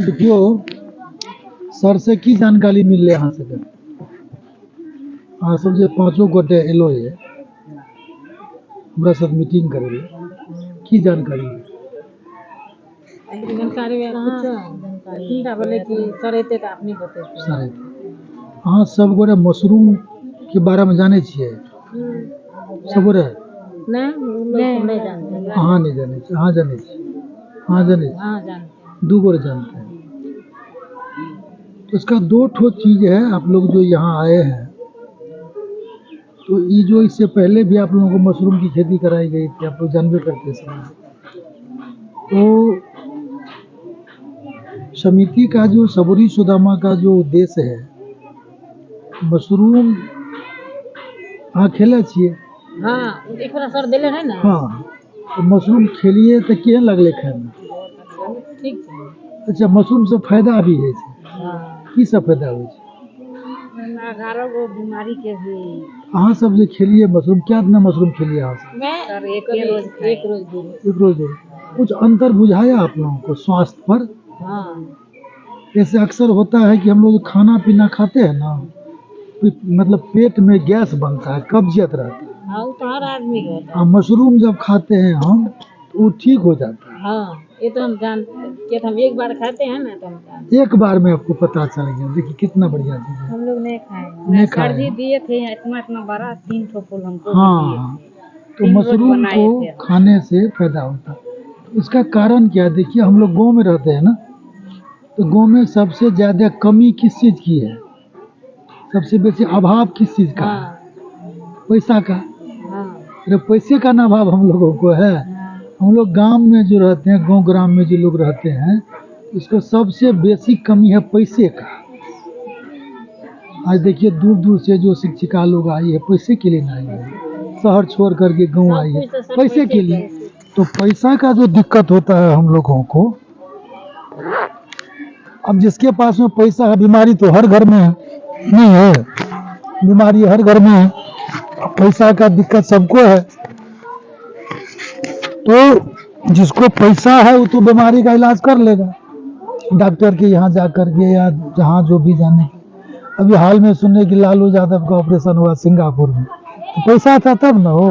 देखियो सर से की जानकारी मिलले अहाँ सबके? अहाँ सब जे पांचों गोटे एलो ये हमरा साथ मीटिंग करे ले, की जानकारी है? जानकारी बोले कि सर एते त अपनी बतेते सर अहाँ सब गोटे मशरूम के बारे में जाने छियै? सब गोटे नहीं जानते। अहाँ नहीं जाने छियै? अहाँ जाने छियै? अहाँ जाने छियै? हाँ जानते। दू गोटे जानते हैं। तो इसका दो ठो चीज है। आप लोग जो यहाँ आए हैं तो ये जो इससे पहले भी आप लोगों को मशरूम की खेती कराई गई थी, आप लोग जानबे करते हैं। तो समिति का जो सबरी सुदामा का जो उद्देश्य है, मशरूम हाँ खेले छिए? हाँ एक बार सर देले है ना। हाँ तो मशरूम खेलिए तो केहन लगले खाए में? ठीक है। अच्छा मशरूम से फायदा भी है? हाँ की सब फायदा हो? 11 गो बीमारी के भी। अहाँ सब जो खेलिए मशरूम, क्या दिन मशरूम खेलिए अहाँ सब? मैं सर एक रोज कुछ अंतर बुझाया आप लोगों को स्वास्थ्य पर? हाँ जैसे अक्सर होता है कि हम लोग खाना पीना खाते हैं ना, मतलब पेट में गैस बनता है, कब्जियत रहता है। हाँ वो तो हर आदमी को होता है। मशरूम जब खाते हैं हम तो वो ठीक हो जाता है। हाँ ये तो हम जानते हैं, हम एक बार खाते हैं ना तो हम जानते हैं। एक बार में आपको पता चल गया। देखिए कितना बढ़िया चीज है। हम लोग नहीं खाए। नहीं खाए। सर जी दिए थे इतना बड़ा 3 ठो फूल हमको। हाँ तो मशरूम को खाने से फायदा होता है। इसका कारण क्या है? देखिए हम लोग गाँव में रहते हैं ना, तो गाँव में सबसे ज्यादा कमी किस चीज की है? सबसे बेसी अभाव किस चीज का है? पैसा का। अरे पैसे का ना अभाव हम लोगों को है। हम लोग गांव में जो रहते हैं, गांव ग्राम में जो लोग रहते हैं, इसको सबसे बेसिक कमी है पैसे का। आज देखिए दूर दूर से जो शिक्षिका लोग आई है पैसे के लिए नहीं आई है, शहर छोड़ करके गांव आई है पैसे के लिए। तो पैसा का जो दिक्कत होता है हम लोगों को, अब जिसके पास में पैसा है, बीमारी तो हर घर में नहीं है, बीमारी हर घर में है, पैसा का दिक्कत सबको है। तो जिसको पैसा है वो तो बीमारी का इलाज कर लेगा डॉक्टर के यहाँ जा करके या जहाँ जो भी जाने के। अभी हाल में सुनने की लालू यादव का ऑपरेशन हुआ सिंगापुर में, तो पैसा था तब ना हो।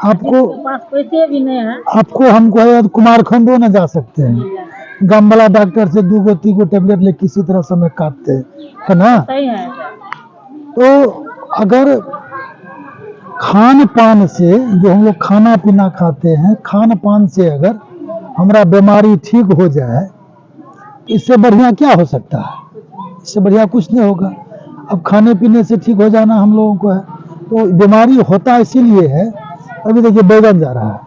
आपको पास पैसे भी नहीं है, आपको हमको है कुमारखंडो न जा सकते हैं, गांव वाला डॉक्टर से 2 गो 3 गो टेबलेट ले किसी तरह समय काटते है ना। सही है। तो अगर खान पान से, जो हम लोग खाना पीना खाते हैं, खान पान से अगर हमारा बीमारी ठीक हो जाए, इससे बढ़िया क्या हो सकता है? इससे बढ़िया कुछ नहीं होगा। अब खाने पीने से ठीक हो जाना हम लोगों को है, तो बीमारी होता इसीलिए है। अभी देखिए बैगन जा रहा है,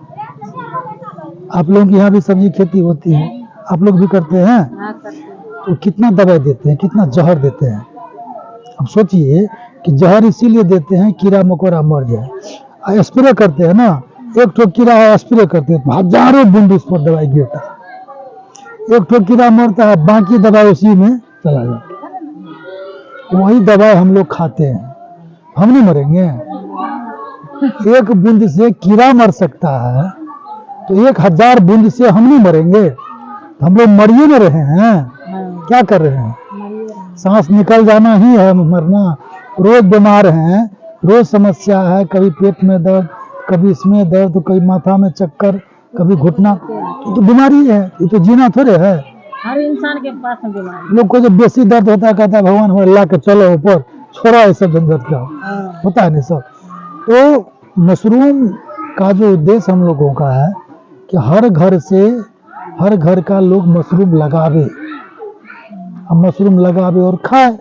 आप लोगों के यहाँ भी सब्जी खेती होती है, आप लोग भी करते हैं, तो कितना दवाई देते हैं, कितना जहर देते हैं। अब सोचिए कि जहर इसीलिए देते हैं कीड़ा मकोड़ा मर जाए। स्प्रे करते हैं ना, एक ठो कीड़ा है स्प्रे करते हैं तो हजारों बूंद उस पर दवाई गिरता है, एक ठो कीड़ा मरता है, बाकी दवाई उसी में चला जाता है। वही दवाई हम लोग खाते हैं, हम नहीं मरेंगे? एक बूंद से कीड़ा मर सकता है, तो 1000 बूंद से हम नहीं मरेंगे? तो हम लोग मरिए न रहे हैं, क्या कर रहे हैं? सांस निकल जाना ही है, मरना। रोज बीमार हैं, रोज समस्या है, कभी पेट में दर्द, कभी इसमें दर्द, तो कभी माथा में चक्कर, कभी घुटना, तो बीमारी है, ये तो जीना थोड़े है। हर इंसान के पास बीमारी। लोग को जब बेसी दर्द होता है कहता है भगवान हमारे ला के चलो ऊपर, छोड़ा ये सब झंझट का होता है नहीं सब। तो मशरूम का जो उद्देश्य हम लोगों का है कि हर घर का लोग मशरूम लगावे, मशरूम लगावे और खाए,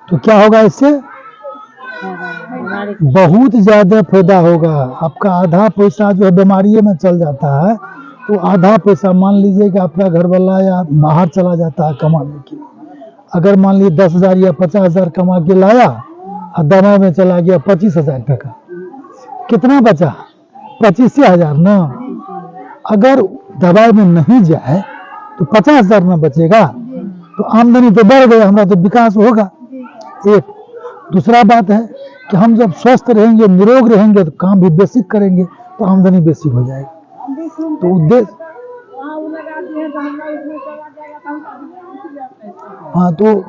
तो क्या होगा इससे? बहुत ज्यादा फायदा होगा। आपका आधा पैसा जो है बीमारी में चल जाता है, तो आधा पैसा मान लीजिए कि आपका घर वाला या बाहर चला जाता है कमाने के लिए, अगर मान लीजिए 10,000 या 50,000 कमा के लाया और दवा में चला गया 25,000 टका, कितना बचा? 25,000 ना। अगर दवाई में नहीं जाए तो 50,000 में बचेगा, तो आमदनी तो बढ़ गया, हमारा तो विकास होगा। एक दूसरा बात है कि हम जब स्वस्थ रहेंगे, निरोग रहेंगे, तो काम भी बेसिक करेंगे, तो आमदनी बेसिक हो जाएगी। तो हाँ, तो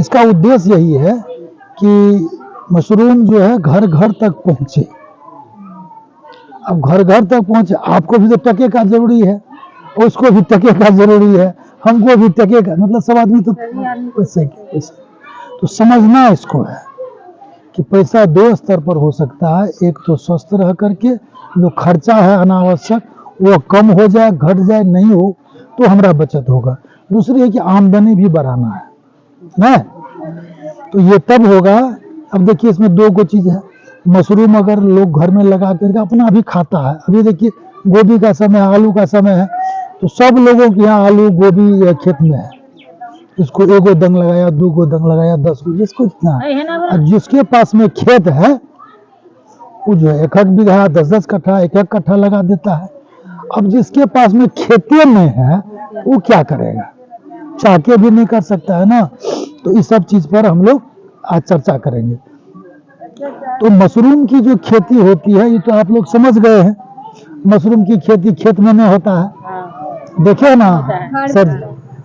इसका उद्देश्य यही है कि मशरूम जो है घर घर तक पहुंचे। अब घर घर तक पहुंचे, आपको भी तो टके का जरूरी है, उसको भी टके का जरूरी है, हमको भी टके का, मतलब सब आदमी तो पैसे तो समझना इसको है कि पैसा दो स्तर पर हो सकता है। एक तो स्वस्थ रह करके जो खर्चा है अनावश्यक वो कम हो जाए, घट जाए, नहीं हो तो हमारा बचत होगा। दूसरी है कि आमदनी भी बढ़ाना है ना, तो ये तब होगा। अब देखिए इसमें दो को चीज है, मशरूम अगर लोग घर में लगा करके अपना भी खाता है, अभी देखिए गोभी का समय है, आलू का समय है, तो सब लोगों के यहाँ आलू गोभी खेत में है। इसको एगो दंग लगाया, 2 गो दंग लगाया, 10 गो, जिसको जितना है। और जिसके पास में खेत है वो जो है 1-1 बीघा, 10-10 कट्ठा, 1-1 कट्ठा लगा देता है। अब जिसके पास में खेती नहीं है वो क्या करेगा, चाह के भी नहीं कर सकता है ना। तो इस सब चीज पर हम लोग आज चर्चा करेंगे। तो मशरूम की जो खेती होती है ये तो आप लोग समझ गए हैं, मशरूम की खेती खेत में नहीं होता है, देखे ना सर,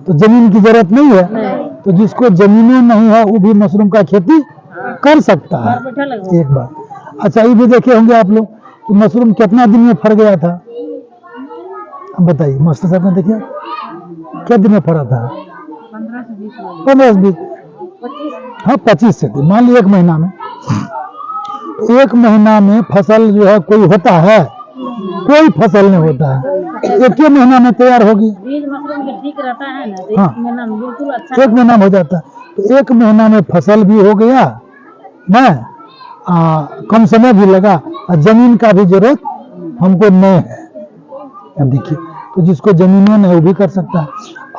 तो जमीन की जरूरत नहीं है। तो जिसको जमीनें नहीं है वो भी मशरूम का खेती कर सकता है एक बार। अच्छा, ये भी देखे होंगे आप लोग कि मशरूम कितना दिन में फर गया था, अब बताइए मास्टर साहब ने देखिए क्या दिन में फरा था? 15 से 20, हाँ 25 से दिन, मान ली 1 महीना में। 1 महीना में फसल जो है कोई होता है? कोई फसल नहीं होता है, 1 महीना में तैयार होगी। बीज मशरूम के ठीक रहता है ना, तो हाँ, 1 महीना में बिल्कुल अच्छा 1 महीना में हो जाता है। तो 1 महीना में फसल भी हो गया ना, कम समय भी लगा और जमीन का भी जरूरत हमको नहीं है। अब देखिए, तो जिसको जमीन नहीं वो भी कर सकता है।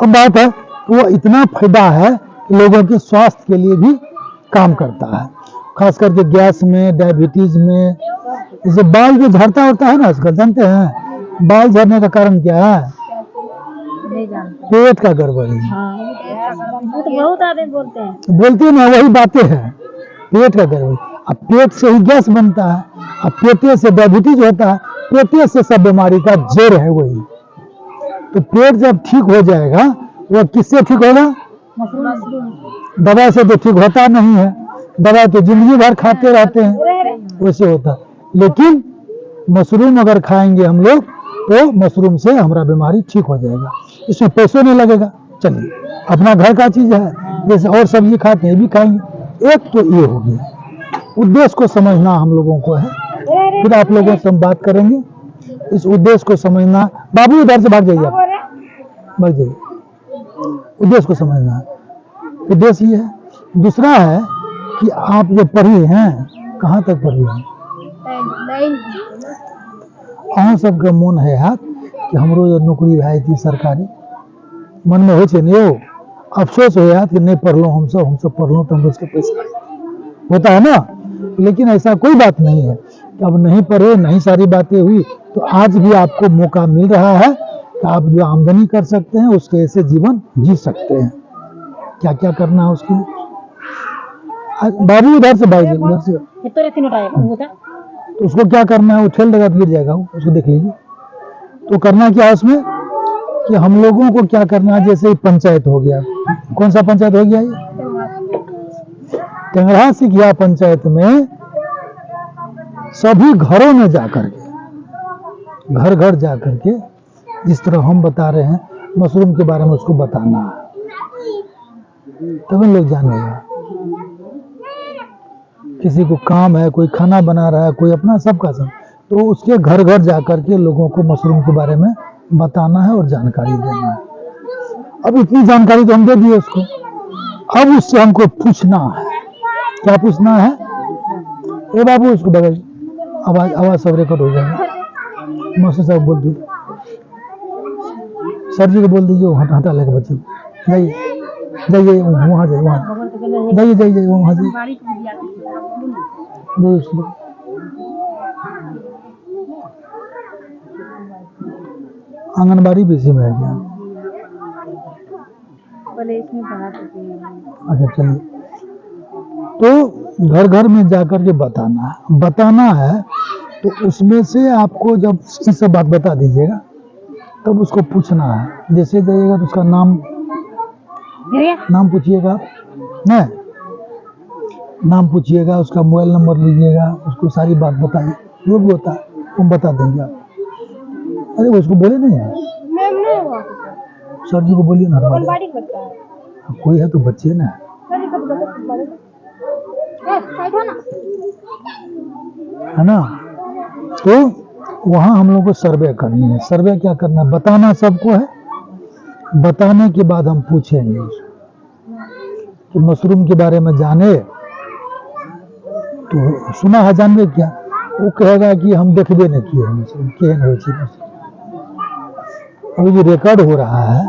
अब बात है वो इतना फायदा है कि लोगों के स्वास्थ्य के लिए भी काम करता है, खास करके गैस में, डायबिटीज में। जैसे बाल जो झड़ता होता है ना आजकल, जानते हैं बाल झड़ने का कारण क्या है? नहीं जानते। पेट का गड़बड़ी। हाँ, वो तो बहुत आदमी बोलते हैं ना, वही बातें हैं, पेट का गड़बड़ी। अब पेट से ही गैस बनता है, अब पेटे से डायबिटीज होता है, पेटे से सब बीमारी का जड़ है वही। तो पेट जब ठीक हो जाएगा, वो किससे ठीक होगा? दवा से तो ठीक होता नहीं है, दवा तो जिंदगी भर खाते रहते हैं, वैसे होता है। लेकिन मशरूम अगर खाएंगे हम लोग तो मशरूम से हमारा बीमारी ठीक हो जाएगा, इसमें पैसों नहीं लगेगा। चलिए, अपना घर का चीज है, जैसे और सब्जी खाते हैं भी खाएंगे। एक तो ये हो गया, उद्देश्य को समझना हम लोगों को है, फिर आप लोगों से हम बात करेंगे। इस उद्देश्य को समझना, बाबू इधर से भाग जाइए, भाग जाइए, उद्देश्य को समझना है। उद्देश्य ये है। दूसरा है कि आप जो पढ़ी हैं, कहाँ तक पढ़ी हैं? अहाँ सबके मन है यार कि हमरो जो नौकरी भाई थी सरकारी, मन में हो नहीं हो, अफसोस हो यार कि नहीं पढ़ लो, हम सब पढ़ लो तो हम उसके पैसा होता है ना। लेकिन ऐसा कोई बात नहीं है कि अब नहीं पढ़े, नहीं सारी बातें हुई, तो आज भी आपको मौका मिल रहा है कि आप जो आमदनी कर सकते हैं उसके ऐसे जीवन जी सकते हैं। क्या क्या करना है उसके लिए? बाबू उधर से भाग जाइए, उधर से। तो उसको क्या करना है, वो ठेल देगा तो गिर जाएगा, उसको देख लीजिए। तो करना क्या है उसमें कि हम लोगों को क्या करना है, जैसे पंचायत हो गया, कौन सा पंचायत हो गया ये? टेंगरा सिकिया पंचायत में सभी घरों में जाकर के, घर घर जाकर के, जिस तरह हम बता रहे हैं मशरूम के बारे में उसको बताना है, तब लोग जानेगा। किसी को काम है, कोई खाना बना रहा है, कोई अपना सबका सब, तो उसके घर घर जाकर के लोगों को मशरूम के बारे में बताना है और जानकारी देना है। अब इतनी जानकारी तो हम दे दिए उसको, अब उससे हमको पूछना है। क्या पूछना है? ए बाबू उसको बगल, आवाज सब रिकॉर्ड हो जाएगा। मास्टर साहब बोल दीजिए, सर जी को बोल दीजिए, वो हटा लेगा बच्चे को। जाइए जाइए वहाँ जाइए, वहाँ जाइए जाइए वहाँ जाइए। आंगनबाड़ी भी इसी में है क्या? अच्छा चलिए, तो घर घर में जाकर के बताना है। तो उसमें से आपको जब इस सब बात बता दीजिएगा, तब उसको पूछना है। जैसे जाइएगा तो उसका नाम पूछिएगा, नहीं नाम पूछिएगा, उसका मोबाइल नंबर लीजिएगा, उसको सारी बात बताइए, जो भी होता है हम बता देंगे आप। अरे वो उसको बोले नहीं है, सर जी को बोलिए ना, कोई है तो बच्चे ना, है ना। तो वहाँ हम लोग को सर्वे करनी है। सर्वे क्या करना है, बताना सबको है। बताने के बाद हम पूछेंगे कि मशरूम के बारे में जाने तो सुना है, जानवे क्या, वो कहेगा कि हम देखबे नहीं किए हैं मशरूम, केहन हो छी मशरूम। अभी जो रिकॉर्ड हो रहा है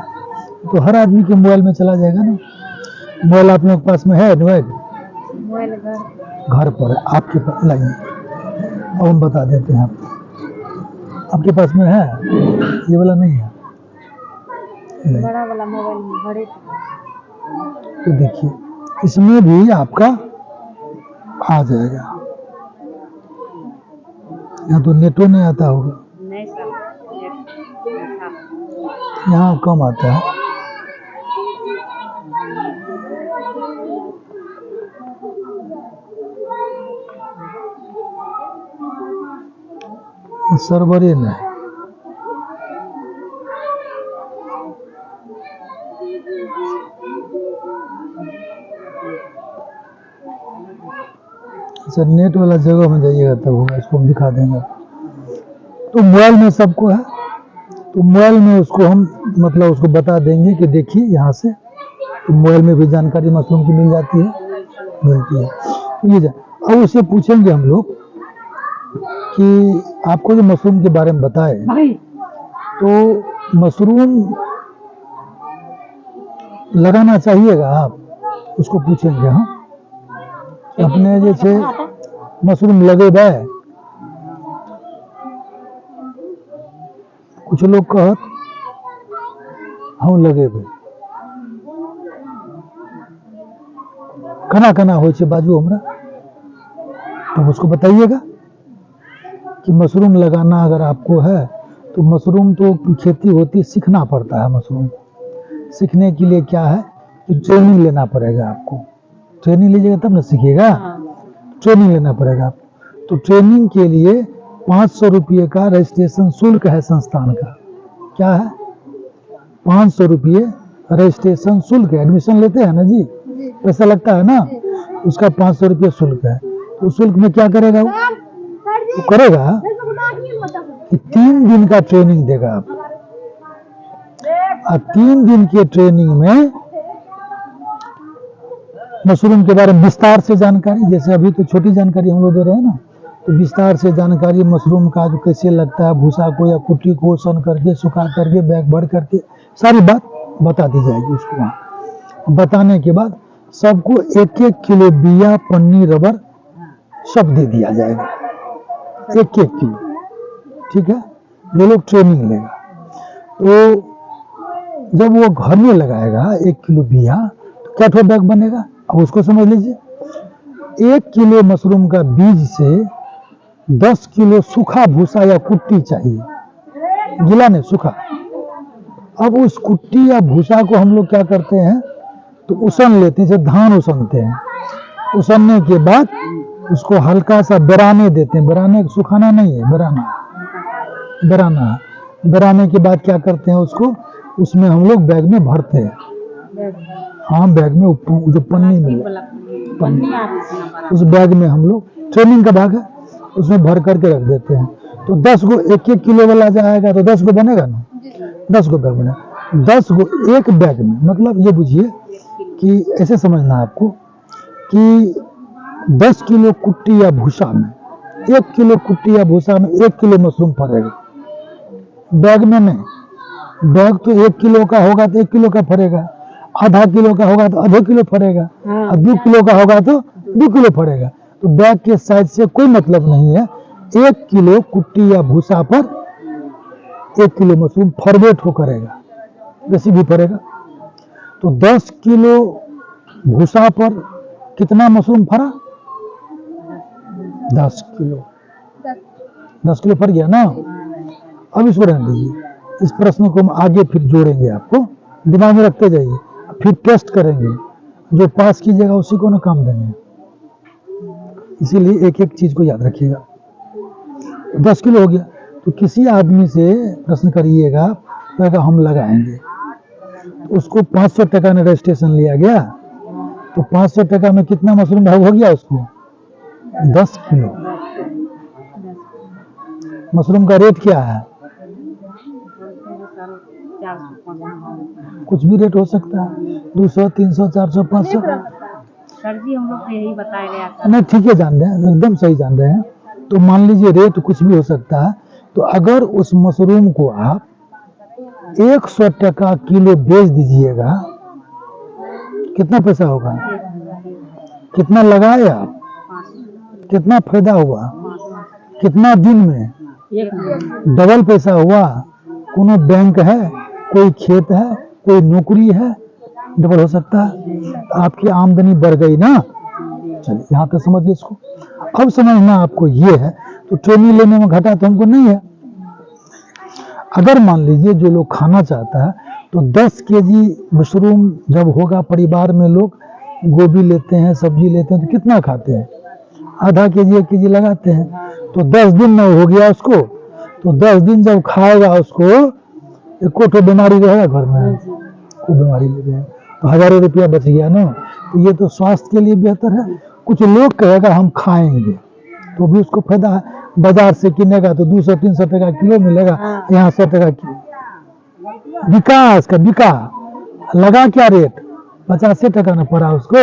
तो हर आदमी के मोबाइल में चला जाएगा ना। मोबाइल आप लोग के पास में है? मोबाइल घर पर है, आपके पास लाइए, अब हम बता देते हैं आपको। आपके पास में है? ये वाला नहीं है, बड़ा वाला मोबाइल में घरे। तो देखिए इसमें भी आपका आ जाएगा। यहाँ तो नेटो नहीं आता होगा, नहीं सर, यहाँ कम आता है। सर्वरे में अच्छा, नेट वाला जगह में जाइएगा तब होगा, इसको हम दिखा देंगे। तो मोबाइल में सबको है, तो मोबाइल में उसको हम मतलब उसको बता देंगे कि देखिए यहाँ से, तो मोबाइल में भी जानकारी मशरूम की मिल जाती है, मिलती है। तो ये अब उसे पूछेंगे हम लोग कि आपको जो मशरूम के बारे में बताए, तो मशरूम लगाना चाहिएगा आप, उसको पूछेंगे हम। अपने जैसे मशरूम लगेगा, कुछ लोग कहत हम लगेबे, कना हो छे बाजू हमरा, तो उसको बताइएगा कि मशरूम लगाना अगर आपको है तो मशरूम तो खेती होती है, सीखना पड़ता है। मशरूम सीखने के लिए क्या है कि ट्रेनिंग लेना पड़ेगा आपको। ट्रेनिंग लीजिएगा तब ना सीखिएगा, ट्रेनिंग लेना पड़ेगा आपको। तो ट्रेनिंग के लिए 500 रुपये का रजिस्ट्रेशन शुल्क है संस्थान का। क्या है? 500 रुपये रजिस्ट्रेशन शुल्क है। एडमिशन लेते हैं ना जी, पैसा लगता है ना, उसका 500 रुपये शुल्क है। तो शुल्क में क्या करेगा वो करेगा कि 3 दिन का ट्रेनिंग देगा आप, और 3 दिन के ट्रेनिंग में मशरूम के बारे में विस्तार से जानकारी, जैसे अभी तो छोटी जानकारी हम लोग दे रहे हैं ना, तो विस्तार से जानकारी मशरूम का जो कैसे लगता है, भूसा को या कुट्टी को सन करके, सुखा करके, बैग भर करके सारी बात बता दी जाएगी उसको। वहाँ बताने के बाद सबको 1-1 किलो बिया, पन्नी, रबर सब दे दिया जाएगा, 1-1 किलो, ठीक है। जो लोग ट्रेनिंग लेगा, तो जब वो घर में लगाएगा 1 किलो बिया, तो क्या ठो बैग बनेगा, अब उसको समझ लीजिए। 1 किलो मशरूम का बीज से 10 किलो सूखा भूसा या कुट्टी चाहिए, गीला नहीं, सूखा। अब उस कुट्टी या भूसा को हम लोग क्या करते हैं, तो उसन लेते हैं, जैसे धान उसनते हैं। उसनने के बाद उसको हल्का सा बेराने देते हैं, बेराने सुखाना नहीं है, बेराना। बेराने के बाद क्या करते हैं, उसको उसमें हम लोग बैग में भरते हैं। हाँ, बैग में जो पन्नी मिले, उस बैग में हम लोग, ट्रेनिंग का भाग है, उसमें भर करके रख देते हैं। तो 10 गो 1-1 किलो वाला जाएगा तो 10 गो बनेगा ना, 10 गो बैग बनेगा। 10 गो एक बैग में, मतलब ये बुझिए कि ऐसे समझना है आपको कि 10 किलो कुट्टी या भूसा में, 1 किलो कुट्टी या भूसा में 1 किलो मशरूम फरेगा, बैग में नहीं। बैग तो 1 किलो का होगा तो 1 किलो का फरेगा, आधा किलो का होगा तो आधे किलो फरेगा, और 2 किलो का होगा तो 2 किलो फरेगा। तो बैग के साइज से कोई मतलब नहीं है। 1 किलो कुट्टी या भूसा पर 1 किलो मशरूम फॉर्मेट हो करेगा, वैसे भी फरेगा। तो 10 किलो भूसा पर कितना मशरूम फरा? 10 किलो, 10 किलो फर गया ना। अब इसको रहने दीजिए, इस प्रश्न को हम आगे फिर जोड़ेंगे, आपको दिमाग में रखते जाइए, फिर टेस्ट करेंगे, जो पास कीजिएगा उसी को ना काम देंगे। इसीलिए एक एक चीज को याद रखिएगा। 10 किलो हो गया तो किसी आदमी से प्रश्न करिएगा, कहेगा हम लगाएंगे, तो उसको 500 टका में रजिस्ट्रेशन लिया गया, तो 500 टका में कितना मशरूम भाव हो गया उसको? 10 किलो। मशरूम का रेट क्या है? कुछ भी रेट हो सकता है, 200, 300, 400, 500। सर जी हम लोग को यही बताया गया था। नहीं ठीक है, जान रहे हैं, एकदम सही जान रहे हैं। तो मान लीजिए रेट कुछ भी हो सकता है, तो अगर उस मशरूम को आप 100 टका किलो बेच दीजिएगा, कितना पैसा होगा? कितना लगाए आप? कितना फायदा हुआ? कितना दिन में? डबल पैसा हुआ। कोनो बैंक है, कोई खेत है, कोई नौकरी है, डबल हो सकता है। आपकी आमदनी बढ़ गई ना। चलिए यहाँ तक समझिए इसको। अब समझना आपको ये है, तो ट्रेनिंग लेने में घाटा तो हमको नहीं है। अगर मान लीजिए जो लोग खाना चाहता है, तो 10 केजी मशरूम जब होगा, परिवार में लोग गोभी लेते हैं, सब्जी लेते हैं, तो कितना खाते हैं? आधा केजी 1 केजी लगाते हैं, तो 10 दिन में हो गया उसको। तो 10 दिन जब खाएगा उसको, एको तो बीमारी रहेगा घर में, कोई बीमारी नहीं रहेगा, तो हजारों रुपया बच गया ना। तो ये तो स्वास्थ्य के लिए बेहतर है। कुछ लोग कहेगा हम खाएंगे, तो भी उसको फायदा है। बाजार से किनेगा तो 200-300 टका किलो मिलेगा, यहाँ 100 टका किलो। विकास का बिका लगा क्या रेट? 85 टका ना पड़ा उसको।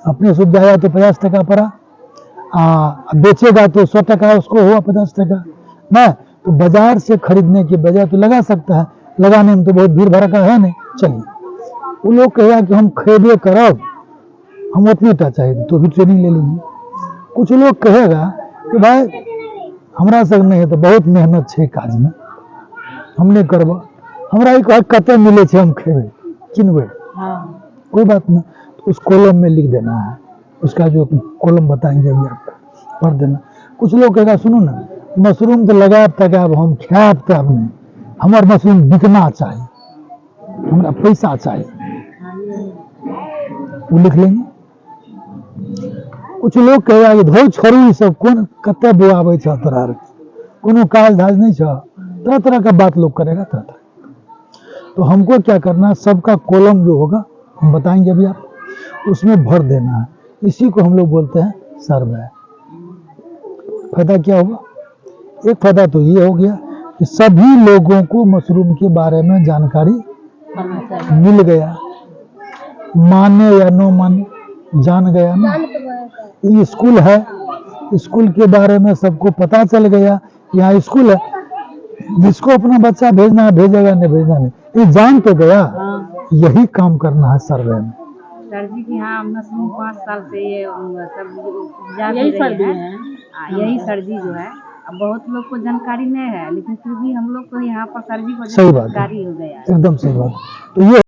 अपने सुविधा आया तो 50 टका पड़ा, बेचेगा तो 100 टका उसको हुआ, 50 टका ना। तो बाजार से खरीदने की बजाय तो लगा सकता है, लगाने में तो बहुत भीड़ भड़का है नहीं। चलिए, वो लोग कहेगा कि हम खरीदे करब, हम उतने टा चाहिए, तो भी ट्रेनिंग ले लीजिए। कुछ लोग कहेगा कि भाई हमरा सब नहीं है, तो बहुत मेहनत है काज में, हम नहीं करब, हमरा एक कते मिले छे, हम खेबे किनबे, कोई बात नहीं। तो उस कॉलम में लिख देना है, उसका जो कॉलम बताएंगे अभी आपको पढ़ देना। कुछ लोग कहेगा सुनो ना, मशरूम तो लगाब तक हम खाब तब नहीं, हमार मशरूम बिकना चाहिए, हमारा पैसा चाहिए, वो लिख लेंगे। कुछ लोग कहेगा कि धो छोड़ू ई सब कौन कते बुआबे छ, तोरा कोनो काज धाज नहीं छ, तरह तरह का बात लोग करेगा, तरह तरह। तो हमको क्या करना, सबका कॉलम जो होगा हम बताएंगे अभी आप, उसमें भर देना है। इसी को हम लोग बोलते हैं सर्वे। फायदा क्या होगा? एक फायदा तो ये हो गया कि सभी लोगों को मशरूम के बारे में जानकारी मिल गया, माने या न माने जान गया ना। ये स्कूल है, स्कूल के बारे में सबको पता चल गया, यहाँ स्कूल है, जिसको अपना बच्चा भेजना है भेजेगा, नहीं भेजना नहीं, ये जान तो गया। यही काम करना है सर्वे में। सर जी की हाँ, मशरूम 5 साल से ये सब्जी यही सर जी है, यही सर जी जो है। अब बहुत लोग को जानकारी नहीं है, लेकिन फिर भी हम लोग को यहाँ पर सर जी को सही बात है, जानकारी हो गया। एकदम सही बात। तो ये